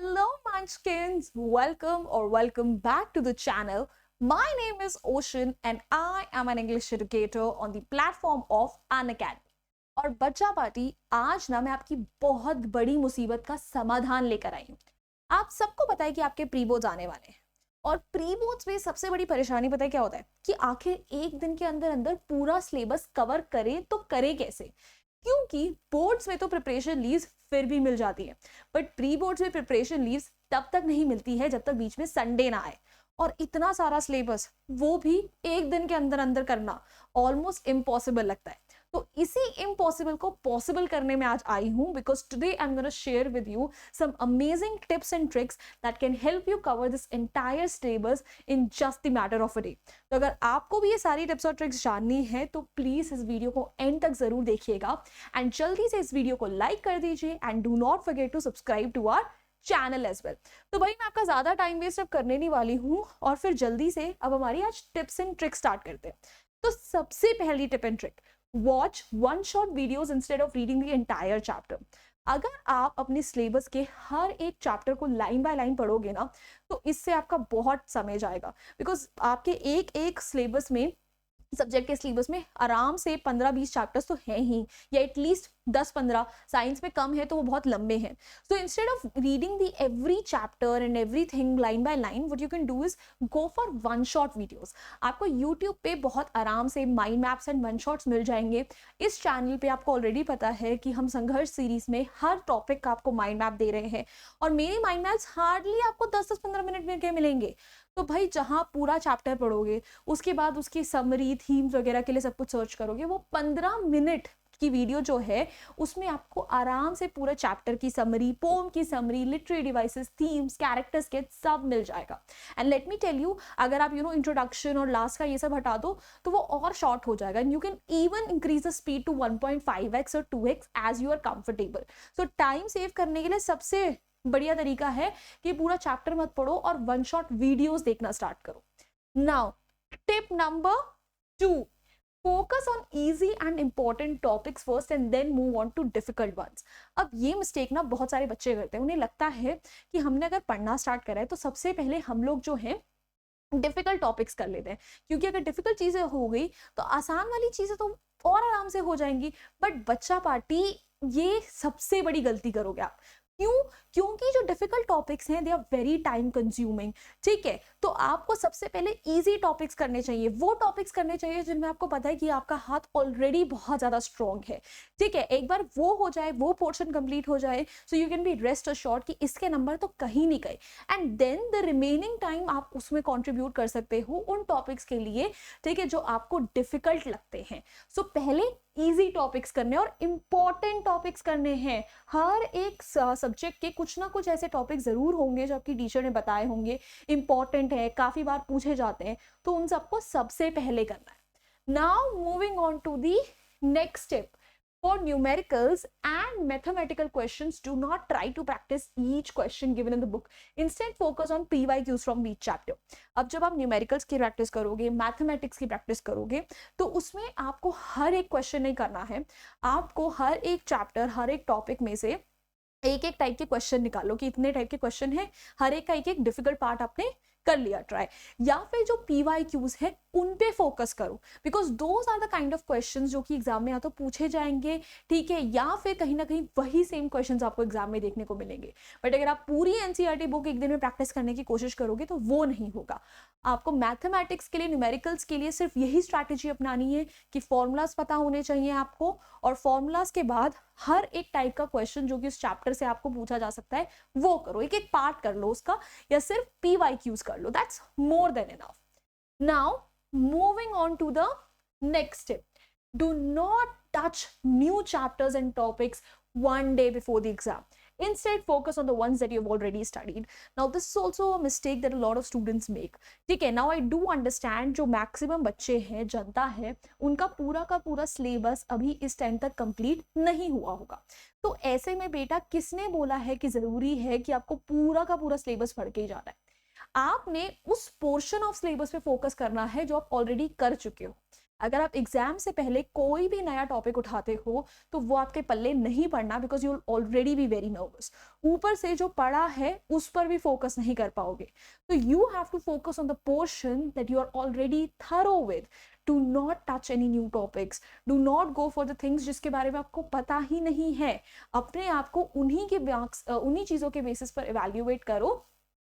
Hello Munchkins, welcome back to the channel. My name is Ocean and I am an English educator on the platform of Unacademy. और बच्चा party आज ना मैं आपकी बहुत बड़ी मुसीबत का समाधान लेकर आई हूँ। आप सबको पता है कि आपके प्री बोर्ड्स आने वाले हैं और प्री बोर्ड्स में सबसे बड़ी परेशानी पता है क्या होता है कि आखिर एक दिन के अंदर अंदर पूरा सिलेबस कवर करे तो करे कैसे, क्योंकि बोर्ड्स में तो प्रिपरेशन लीव्स फिर भी मिल जाती है बट प्री बोर्ड्स में प्रिपरेशन लीव्स तब तक नहीं मिलती है जब तक बीच में संडे ना आए। और इतना सारा सिलेबस वो भी एक दिन के अंदर अंदर करना ऑलमोस्ट इम्पॉसिबल लगता है। तो इसी इम्पॉसिबल को पॉसिबल करने में आज आई हूं because today I am gonna share with you some amazing tips and tricks that can help you cover this entire syllabus in just the matter of a day. तो अगर आपको भी ये सारी टिप्स और ट्रिक्स जाननी है तो प्लीज इस वीडियो को एंड तक जरूर देखिएगा एंड जल्दी से इस वीडियो को लाइक कर दीजिए and do not forget to subscribe to our channel as well. तो भाई मैं आपका ज्यादा टाइम वेस्ट अब करने नहीं वाली हूँ और फिर जल्दी से अब हमारी आज टिप्स एंड ट्रिक्स स्टार्ट करते हैं। तो सबसे पहली tip and trick, watch one shot videos instead of reading the entire chapter. अगर आप अपने सिलेबस के हर एक चैप्टर को लाइन बाय लाइन पढ़ोगे ना तो इससे आपका बहुत समय जाएगा बिकॉज आपके एक एक सिलेबस में सब्जेक्ट के सिलेबस में आराम से 15-20 चैप्टर्स तो हैं ही, या एटलीस्ट 10-15, साइंस में कम है तो वो बहुत लंबे हैं। So instead of reading the every chapter and everything line by line, what you can do is go for one shot videos. आपको यूट्यूब पे बहुत आराम से mind maps and one shots मिल जाएंगे। इस चैनल पे आपको ऑलरेडी पता है कि हम संघर्ष सीरीज में हर टॉपिक का आपको माइंड मैप दे रहे हैं और मेरे माइंड मैप्स हार्डली आपको 10-15 मिनट में के मिलेंगे। तो भाई जहाँ पूरा चैप्टर पढ़ोगे उसके बाद उसकी समरी थीम्स वगैरह के लिए सब कुछ सर्च करोगे, वो 15 मिनट की वीडियो जो है उसमें आपको आराम से पूरा चैप्टर की समरी, पोम की summary, literary devices, themes, characters के सब मिल जाएगा। And let me tell you, अगर आप इंट्रोडक्शन और लास्ट का ये सब हटा दो तो वो और शॉर्ट हो जाएगा and you can even increase the speed to 1.5x और 2x as you are comfortable. So time save करने के लिए सबसे बढ़िया तरीका है कि पूरा चैप्टर मत पढ़ो और वन शॉट वीडियोस देखना स्टार्ट करो। Now tip number 2, focus on easy and important topics first and then move on to difficult ones. अब ये मिस्टेक ना बहुत सारे बच्चे करते हैं, उन्हें लगता है कि हमने अगर पढ़ना स्टार्ट करा है तो सबसे पहले हम लोग जो है डिफिकल्ट टॉपिक्स कर लेते हैं, क्योंकि अगर डिफिकल्ट चीजें हो गई तो आसान वाली चीजें तो और आराम से हो जाएंगी। बट बच्चा पार्टी ये सबसे बड़ी गलती करोगे आप। क्यों? क्योंकि जो डिफिकल्ट टॉपिक्स हैं they are very time consuming. ठीक है, तो आपको सबसे पहले इजी टॉपिक्स करने चाहिए, वो टॉपिक्स करने चाहिए जिनमें आपको पता है कि आपका हाथ ऑलरेडी बहुत ज्यादा स्ट्रॉन्ग है। ठीक है, एक बार वो हो जाए, वो पोर्शन कंप्लीट हो जाए, so you can be rest assured कि इसके नंबर तो कहीं नहीं गए and then the remaining time आप उसमें कॉन्ट्रीब्यूट कर सकते हो उन टॉपिक्स के लिए, ठीक है, जो आपको डिफिकल्ट लगते हैं। सो पहले इजी टॉपिक्स करने और इंपॉर्टेंट टॉपिक्स करने हैं। हर एक सब्जेक्ट के कुछ ना कुछ ऐसे टॉपिक जरूर होंगे जो आपकी टीचर ने बताए होंगे, इंपॉर्टेंट है, काफी बार पूछे जाते हैं, तो उन सबको सबसे पहले करना है। Now moving on to the next step, for numericals and mathematical questions, do not try to practice each question given in the book. Instead, focus on PYQs from each chapter. अब जब आप न्यूमेरिकल्स की practice करोगे, mathematics की practice करोगे, तो उसमें आपको हर एक क्वेश्चन नहीं करना है। आपको हर एक चैप्टर, हर एक टॉपिक में से एक एक टाइप के क्वेश्चन निकालो कि इतने टाइप के क्वेश्चन है, हर एक का एक एक डिफिकल्ट पार्ट आपने कर लिया ट्राई, या फिर जो PYQs है उन पे फोकस करो because those are the kind of questions जो कि एग्जाम में या तो पूछे जाएंगे, ठीक है, या फिर कहीं ना कहीं वही सेम क्वेश्चंस आपको एग्जाम में देखने को मिलेंगे। बट अगर आप पूरी NCERT बुक एक दिन में प्रैक्टिस करने की कोशिश करोगे तो वो नहीं होगा। आपको मैथमेटिक्स के लिए, न्यूमेरिकल्स के लिए सिर्फ यही स्ट्रैटेजी अपनानी है कि फॉर्मूलाज पता होने चाहिए आपको, और फॉर्मूलाज के बाद हर एक टाइप का क्वेश्चन जो कि उस चैप्टर से आपको पूछा जा सकता है वो करो, एक एक पार्ट कर लो उसका, या सिर्फ PYQs कर लो, that's more than enough. Now moving on to the next tip, do not touch new chapters and topics one day before the exam. Instead, focus on the ones that you've already studied. Now this is also a mistake that a lot of students make. ठीक है, now I do understand जो maximum बच्चे हैं, जनता है, उनका पूरा का पूरा सिलेबस अभी इस टाइम तक कंप्लीट नहीं हुआ होगा। तो ऐसे में बेटा किसने बोला है कि जरूरी है कि आपको पूरा का पूरा सिलेबस पढ़ के ही जाना है? आपने उस पोर्शन ऑफ सिलेबस पे फोकस करना है जो आप ऑलरेडी कर चुके हो। अगर आप एग्जाम से पहले कोई भी नया टॉपिक उठाते हो तो वो आपके पल्ले नहीं पड़ना, because you already be very nervous. ऊपर से जो पढ़ा है उस पर भी फोकस नहीं कर पाओगे। तो you have to focus on the portion that you are already thorough with. Do not touch any new topics, do not go for the things जिसके बारे में आपको पता ही नहीं है। अपने आप को उन्हीं चीजों के बेसिस पर इवेल्युएट करो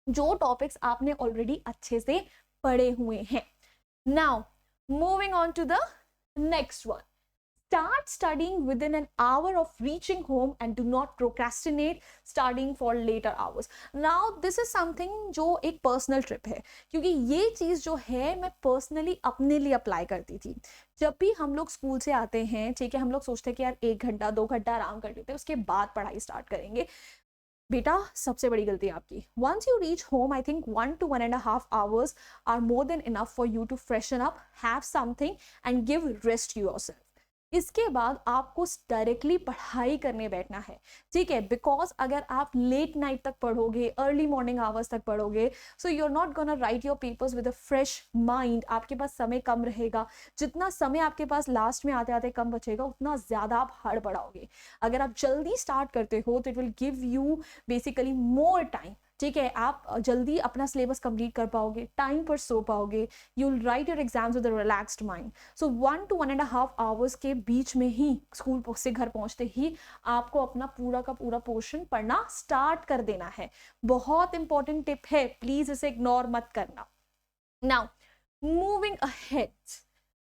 जो टॉपिक्स आपने ऑलरेडी अच्छे से पढ़े हुए हैं। Now moving on to the next one. Start studying within an hour of reaching home and do not procrastinate studying for later hours. Now this is something जो एक personal trip है, क्योंकि ये चीज़ जो है मैं personally अपने लिए अप्लाई करती थी। जब भी हम लोग स्कूल से आते हैं, ठीक है, हम लोग सोचते हैं कि यार 1 घंटा 2 घंटा आराम कर लेते हैं, उसके बाद पढ़ाई स्टार्ट करेंगे। बेटा सबसे बड़ी गलती आपकी। Once you reach home, I think 1 to 1.5 hours are more than enough for you to freshen up, have something and give rest to yourself. इसके बाद आपको डायरेक्टली पढ़ाई करने बैठना है, ठीक है, बिकॉज अगर आप लेट नाइट तक पढ़ोगे, अर्ली मॉर्निंग आवर्स तक पढ़ोगे, so you are not gonna write your papers with a fresh mind. आपके पास समय कम रहेगा। जितना समय आपके पास लास्ट में आते आते कम बचेगा, उतना ज़्यादा आप हड़बड़ाओगे। अगर आप जल्दी स्टार्ट करते हो तो it will give you basically more time, ठीक है, आप जल्दी अपना सिलेबस कंप्लीट कर पाओगे, टाइम पर सो पाओगे, you will write your exams with a relaxed mind. So 1 to 1.5 hours के बीच में ही, स्कूल से घर पहुंचते ही आपको अपना पूरा का पूरा पोर्शन पढ़ना स्टार्ट कर देना है। बहुत इंपॉर्टेंट टिप है, प्लीज इसे इग्नोर मत करना। Now moving ahead,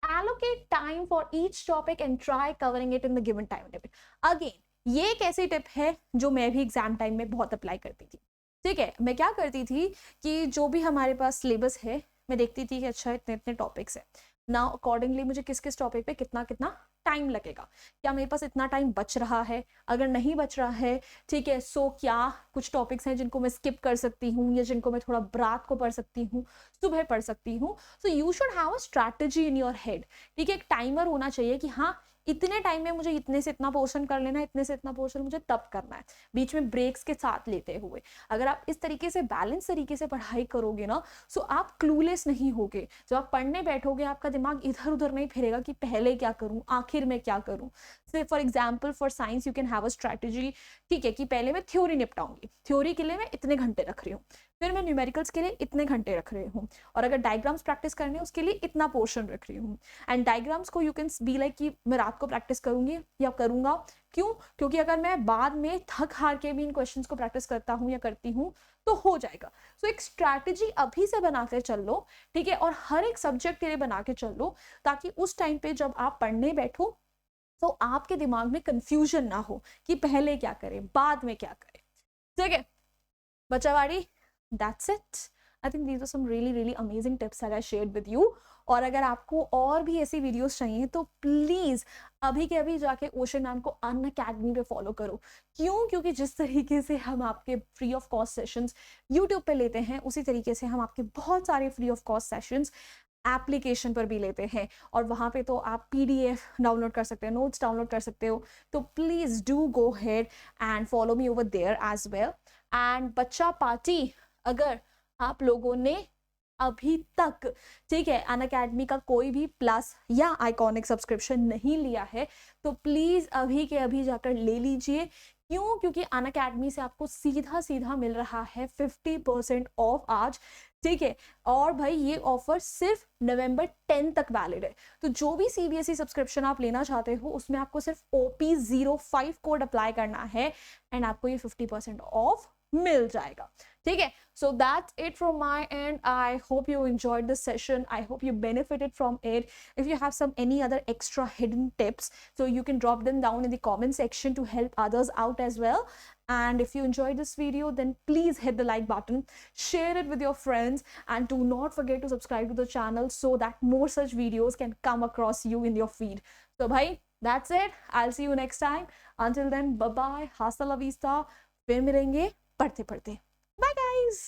allocate time for each topic and try covering it in the given time limit. Again, ये एक ऐसी टिप है जो मैं भी एग्जाम टाइम में बहुत अप्लाई करती थी, ठीक है। मैं क्या करती थी कि जो भी हमारे पास सिलेबस है, मैं देखती थी कि अच्छा इतने इतने टॉपिक्स हैं ना, अकॉर्डिंगली मुझे किस किस टॉपिक पे कितना कितना टाइम लगेगा, क्या मेरे पास इतना टाइम बच रहा है, अगर नहीं बच रहा है, ठीक है, सो क्या कुछ टॉपिक्स हैं जिनको मैं स्किप कर सकती हूँ या जिनको मैं थोड़ा रात को पढ़ सकती हूँ, सुबह पढ़ सकती हूँ। So you should have a strategy in your head, ठीक है। एक टाइमर होना चाहिए कि हाँ इतने टाइम में मुझे इतने से इतना पोर्शन कर लेना है, इतने से इतना पोर्शन मुझे तब करना है, बीच में ब्रेक्स के साथ लेते हुए। अगर आप इस तरीके से बैलेंस तरीके से पढ़ाई करोगे ना, सो आप क्लूलेस नहीं होगे। जब आप पढ़ने बैठोगे आपका दिमाग इधर उधर नहीं फिरेगा कि पहले क्या करूं, आखिर में क्या करूं। से for example for science you can have a strategy, ठीक है, कि पहले मैं थ्योरी निपटाऊंगी, थ्योरी के लिए मैं इतने घंटे रख रही हूँ, फिर मैं न्यूमेरिकल्स के लिए इतने घंटे रख रही हूँ, और अगर डायग्राम्स प्रैक्टिस करने हैं उसके लिए इतना पोर्शन रख रही हूँ। एंड डायग्राम्स को यू कैन बी लाइक कि मैं रात को प्रैक्टिस करूंगी या करूंगा, क्यों, क्योंकि अगर मैं बाद में थक हार के भी इन क्वेश्चंस को प्रैक्टिस करता हूँ या करती हूँ तो हो जाएगा। सो एक स्ट्रैटेजी अभी से बनाते चल लो, ठीक है, और हर एक सब्जेक्ट के लिए बना के चल लो, ताकि उस टाइम पे जब आप पढ़ने बैठो तो आपके दिमाग में कंफ्यूजन ना हो कि पहले क्या करें बाद में क्या करें, ठीक है बच्चावाड़ी। That's it. I think these are some really amazing tips that I shared with you. और अगर आपको और भी ऐसी वीडियोस चाहिए तो प्लीज अभी के अभी जाके ओशन मैम को अनअकैडमी पे फॉलो करो। क्यों, क्योंकि जिस तरीके से हम आपके free of cost sessions YouTube पे लेते हैं, उसी तरीके से हम आपके बहुत सारे free of cost sessions application पर भी लेते हैं, और वहाँ पे तो आप PDF डाउनलोड कर सकते हो, नोट्स डाउनलोड कर सकते हो। तो please do go head and follow me over there as well. And बच्चा पार्टी, अगर आप लोगों ने अभी तक, ठीक है, अनअकैडमी का कोई भी प्लस या आइकॉनिक सब्सक्रिप्शन नहीं लिया है तो प्लीज अभी के अभी जाकर ले लीजिए। क्यों, क्योंकि अनअकैडमी से आपको सीधा सीधा मिल रहा है 50% ऑफ आज, ठीक है। और भाई ये ऑफर सिर्फ नवंबर 10 तक वैलिड है। तो जो भी CBSE सब्सक्रिप्शन आप लेना चाहते हो उसमें आपको सिर्फ OP05 कोड अप्लाई करना है एंड आपको ये 50% ऑफ मिल जाएगा, ठीक है। So that's it from my end. I hope you enjoyed this session. I hope you benefited from it. If you have any other extra hidden tips, so you can drop them down in the comment section to help others out as well. And if you enjoyed this video, then please hit the like button, share it with your friends, and do not forget to subscribe to the channel so that more such videos can come across you in your feed. So bhai, that's it. I'll see you next time. Until then, bye bye, hasta la vista. फिर मिलेंगे पढ़ते पढ़ते। Bye guys.